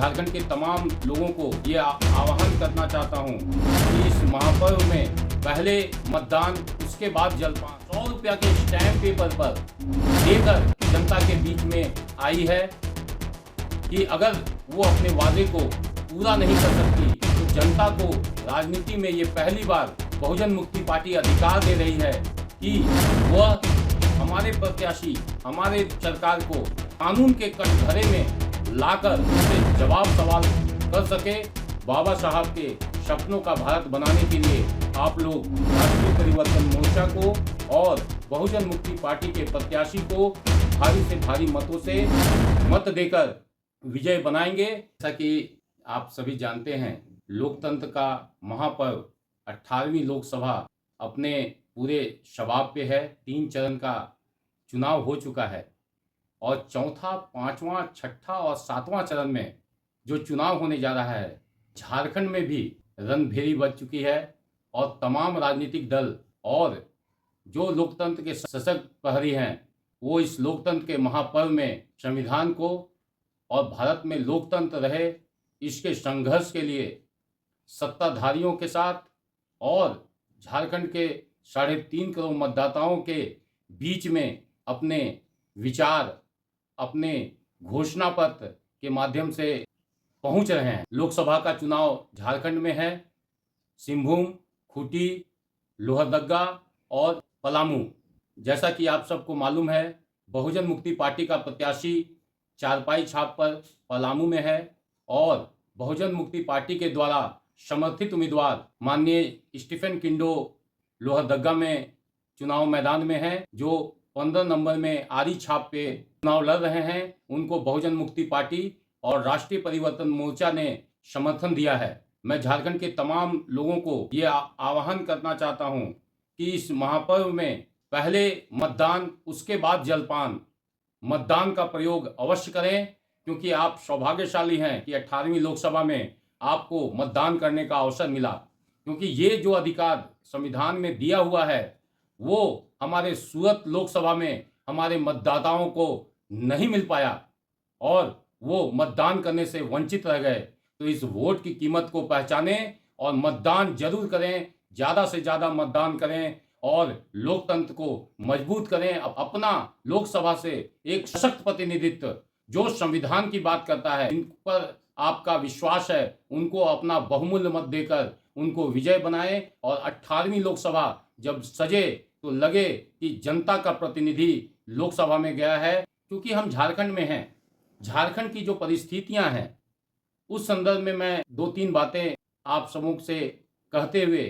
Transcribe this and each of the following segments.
झारखंड के तमाम लोगों को ये आह्वान करना चाहता हूँ कि इस महापर्व में पहले मतदान, उसके बाद जलपान 100 रुपया के स्टैम्प पेपर पर देकर जनता के बीच में आई है कि अगर वो अपने वादे को पूरा नहीं कर सकती तो जनता को राजनीति में ये पहली बार बहुजन मुक्ति पार्टी अधिकार दे रही है कि वह हमारे प्रत्याशी, हमारे सरकार को कानून के कटघरे में लाकर उनसे जवाब सवाल कर सके। बाबा साहब के सपनों का भारत बनाने के लिए आप लोग राष्ट्रीय परिवर्तन मोर्चा को और बहुजन मुक्ति पार्टी के प्रत्याशी को भारी से भारी मतों से मत देकर विजय बनाएंगे। जैसा कि आप सभी जानते हैं, लोकतंत्र का महापर्व 18वीं लोकसभा अपने पूरे शबाब पे है। 3 चरण का चुनाव हो चुका है और चौथा, 5वां, 6ठा और 7वां चरण में जो चुनाव होने जा रहा है, झारखंड में भी रणभेरी बज चुकी है और तमाम राजनीतिक दल और जो लोकतंत्र के सशक्त प्रहरी हैं वो इस लोकतंत्र के महापर्व में संविधान को और भारत में लोकतंत्र रहे इसके संघर्ष के लिए सत्ताधारियों के साथ और झारखंड के 3.5 करोड़ मतदाताओं के बीच में अपने विचार, अपने घोषणा पत्र के माध्यम से पहुंच रहे हैं। लोकसभा का चुनाव झारखंड में है। सिंहभूम, खूंटी, लोहरदगा और पलामू। जैसा कि आप सबको मालूम है, बहुजन मुक्ति पार्टी का प्रत्याशी चारपाई छाप पर पलामू में है और बहुजन मुक्ति पार्टी के द्वारा समर्थित उम्मीदवार माननीय स्टीफन किंडो लोहरदगा में चुनाव मैदान में है, जो 15 नंबर में आरी छाप पे चुनाव लड़ रहे हैं। उनको बहुजन मुक्ति पार्टी और राष्ट्रीय परिवर्तन मोर्चा ने समर्थन दिया है। मैं झारखंड के तमाम लोगों को ये आह्वान करना चाहता हूं कि इस महापर्व में पहले मतदान, उसके बाद जलपान, मतदान का प्रयोग अवश्य करें, क्योंकि आप सौभाग्यशाली हैं कि 18वीं लोकसभा में आपको मतदान करने का अवसर मिला। क्योंकि ये जो अधिकार संविधान में दिया हुआ है वो हमारे सूरत लोकसभा में हमारे मतदाताओं को नहीं मिल पाया और वो मतदान करने से वंचित रह गए। तो इस वोट की कीमत को पहचानें और मतदान जरूर करें, ज़्यादा से ज़्यादा मतदान करें और लोकतंत्र को मजबूत करें। अपना लोकसभा से एक सशक्त प्रतिनिधित्व जो संविधान की बात करता है, इन पर आपका विश्वास है, उनको अपना बहुमूल्य मत देकर उनको विजय बनाएं और 18वीं लोकसभा जब सजे तो लगे कि जनता का प्रतिनिधि लोकसभा में गया है। क्योंकि हम झारखंड में हैं, झारखंड की जो परिस्थितियां हैं उस संदर्भ में मैं 2-3 बातें आप समूह से कहते हुए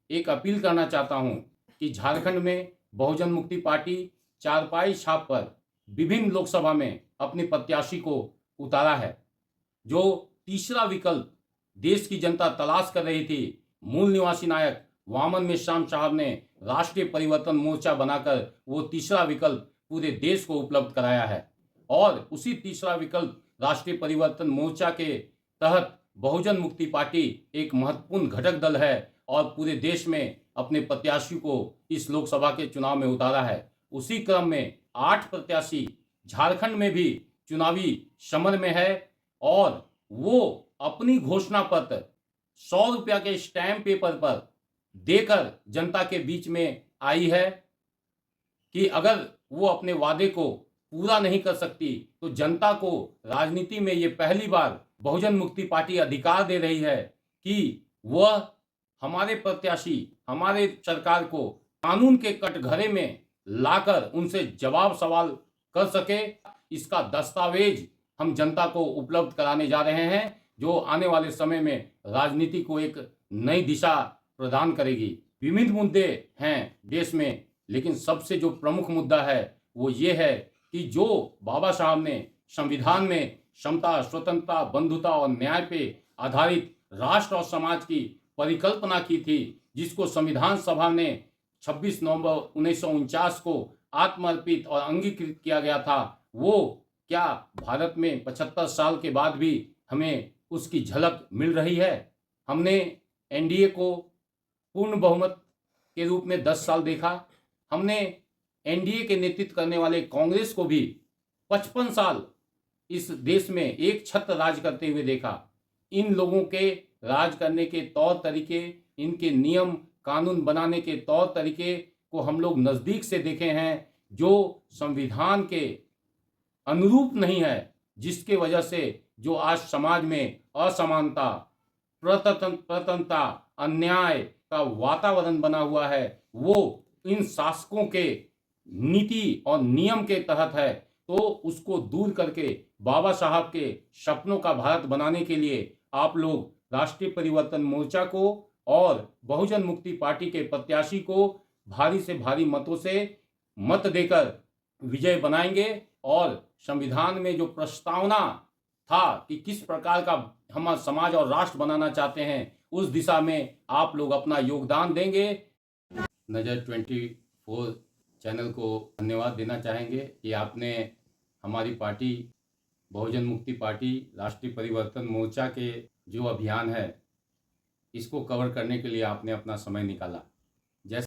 एक अपील करना चाहता हूं कि झारखंड में बहुजन मुक्ति पार्टी चारपाई छाप पर विभिन्न लोकसभा में अपने प्रत्याशी को उतारा है। जो तीसरा विकल्प देश की जनता तलाश कर रही थी, मूल निवासी नायक वामन मेश्राम साहब ने राष्ट्रीय परिवर्तन मोर्चा बनाकर वो तीसरा विकल्प पूरे देश को उपलब्ध कराया है और उसी तीसरा विकल्प राष्ट्रीय परिवर्तन मोर्चा के तहत बहुजन मुक्ति पार्टी एक महत्वपूर्ण घटक दल है और पूरे देश में अपने प्रत्याशी को इस लोकसभा के चुनाव में उतारा है। उसी क्रम में 8 प्रत्याशी झारखंड में भी चुनावी समर में है और वो अपनी घोषणा पत्र 100 रुपया के स्टैम्प पेपर पर देकर जनता के बीच में आई है कि अगर वो अपने वादे को पूरा नहीं कर सकती तो जनता को राजनीति में ये पहली बार बहुजन मुक्ति पार्टी अधिकार दे रही है कि वह हमारे प्रत्याशी, हमारे सरकार को कानून के कटघरे में लाकर उनसे जवाब सवाल कर सके। इसका दस्तावेज हम जनता को उपलब्ध कराने जा रहे हैं, जो आने वाले समय में राजनीति को एक नई दिशा प्रदान करेगी। विविध मुद्दे हैं देश में, लेकिन सबसे जो प्रमुख मुद्दा है वो ये है कि जो बाबा साहब ने संविधान में समता, स्वतंत्रता, बंधुता और न्याय पे आधारित राष्ट्र और समाज की परिकल्पना की थी, जिसको संविधान सभा ने 26 नवंबर 1949 को आत्मर्पित और अंगीकृत किया गया था, वो क्या भारत में 75 साल के बाद भी हमें उसकी झलक मिल रही है? हमने एनडीए को पूर्ण बहुमत के रूप में 10 साल देखा। हमने एनडीए के नेतृत्व करने वाले कांग्रेस को भी 55 साल इस देश में एक छत्र राज करते हुए देखा। इन लोगों के राज करने के तौर तरीके, इनके नियम कानून बनाने के तौर तरीके को हम लोग नज़दीक से देखे हैं, जो संविधान के अनुरूप नहीं है, जिसके वजह से जो आज समाज में असमानता, प्रतंत्रता, अन्याय का वातावरण बना हुआ है, वो इन शासकों के नीति और नियम के तहत है। तो उसको दूर करके बाबा साहब के सपनों का भारत बनाने के लिए आप लोग राष्ट्रीय परिवर्तन मोर्चा को और बहुजन मुक्ति पार्टी के प्रत्याशी को भारी से भारी मतों से मत देकर विजय बनाएंगे और संविधान में जो प्रस्तावना था कि किस प्रकार का हम समाज और राष्ट्र बनाना चाहते हैं, उस दिशा में आप लोग अपना योगदान देंगे। नजर 24 चैनल को धन्यवाद देना चाहेंगे कि आपने हमारी पार्टी बहुजन मुक्ति पार्टी राष्ट्रीय परिवर्तन मोर्चा के जो अभियान है, इसको कवर करने के लिए आपने अपना समय निकाला। जैसे